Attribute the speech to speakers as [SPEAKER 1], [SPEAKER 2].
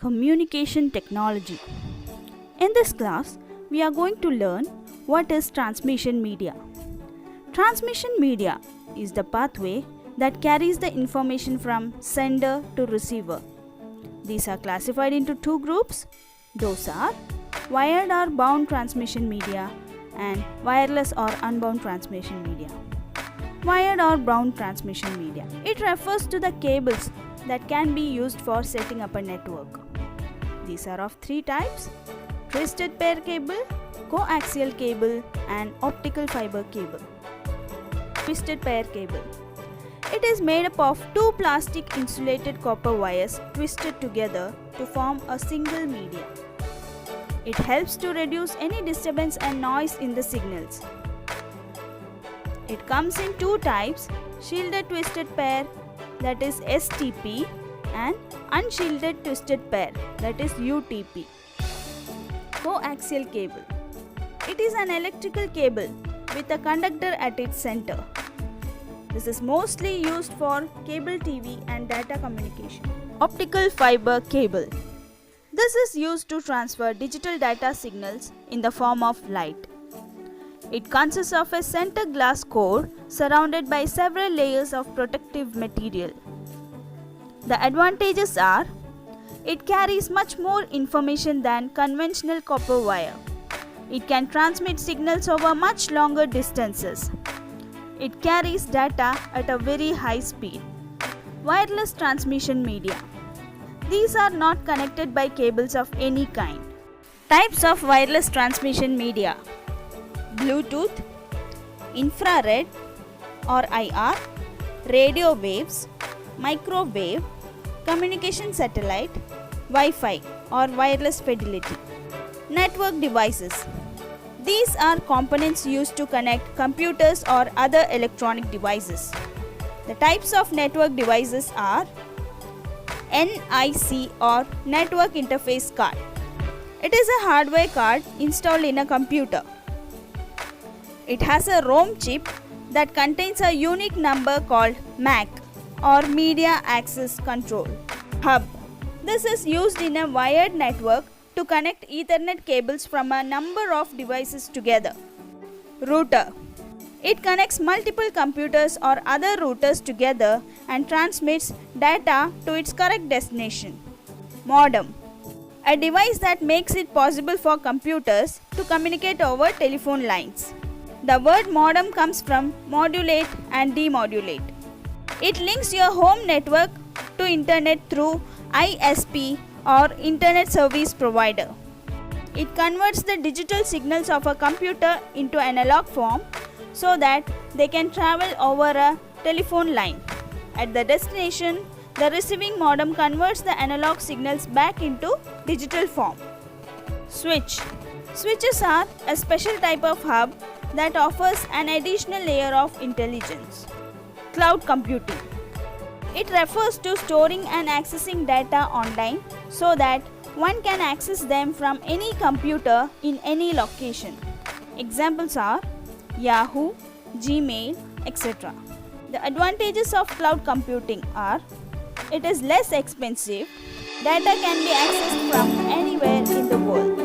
[SPEAKER 1] communication technology. In this class, we are going to learn what is transmission media. Transmission media is the pathway that carries the information from sender to receiver. These are classified into two groups. Those are wired or bound transmission media and wireless or unbound transmission media. Wired or bound transmission media. It refers to the cables that can be used for setting up a network. These are of three types: twisted pair cable, coaxial cable, and optical fiber cable. Twisted pair cable. It is made up of two plastic insulated copper wires twisted together to form a single media. It helps to reduce any disturbance and noise in the signals. It comes in two types: shielded twisted pair, that is STP, and unshielded twisted pair, that is UTP. Coaxial cable. It is an electrical cable with a conductor at its center. This is mostly used for cable TV and data communication. Optical fiber cable. This is used to transfer digital data signals in the form of light. It consists of a center glass core surrounded by several layers of protective material. The advantages are: it carries much more information than conventional copper wire. It can transmit signals over much longer distances. It carries data at a very high speed. Wireless transmission media. These are not connected by cables of any kind. Types of wireless transmission media: Bluetooth, infrared or IR, radio waves, microwave, communication satellite, Wi-Fi or wireless fidelity. Network devices. These are components used to connect computers or other electronic devices. The types of network devices are NIC or Network Interface Card. It is a hardware card installed in a computer. It has a ROM chip that contains a unique number called MAC or Media Access Control. Hub. This is used in a wired network to connect Ethernet cables from a number of devices together. Router. It connects multiple computers or other routers together and transmits data to its correct destination. Modem. A device that makes it possible for computers to communicate over telephone lines. The word modem comes from modulate and demodulate. It links your home network to internet through ISP or Internet Service Provider. It converts the digital signals of a computer into analog form so that they can travel over a telephone line. At the destination, the receiving modem converts the analog signals back into digital form. Switch. Switches are a special type of hub that offers an additional layer of intelligence. Cloud computing. It refers to storing and accessing data online so that one can access them from any computer in any location. Examples are Yahoo, Gmail, etc. The advantages of cloud computing are: it is less expensive, data can be accessed from anywhere in the world.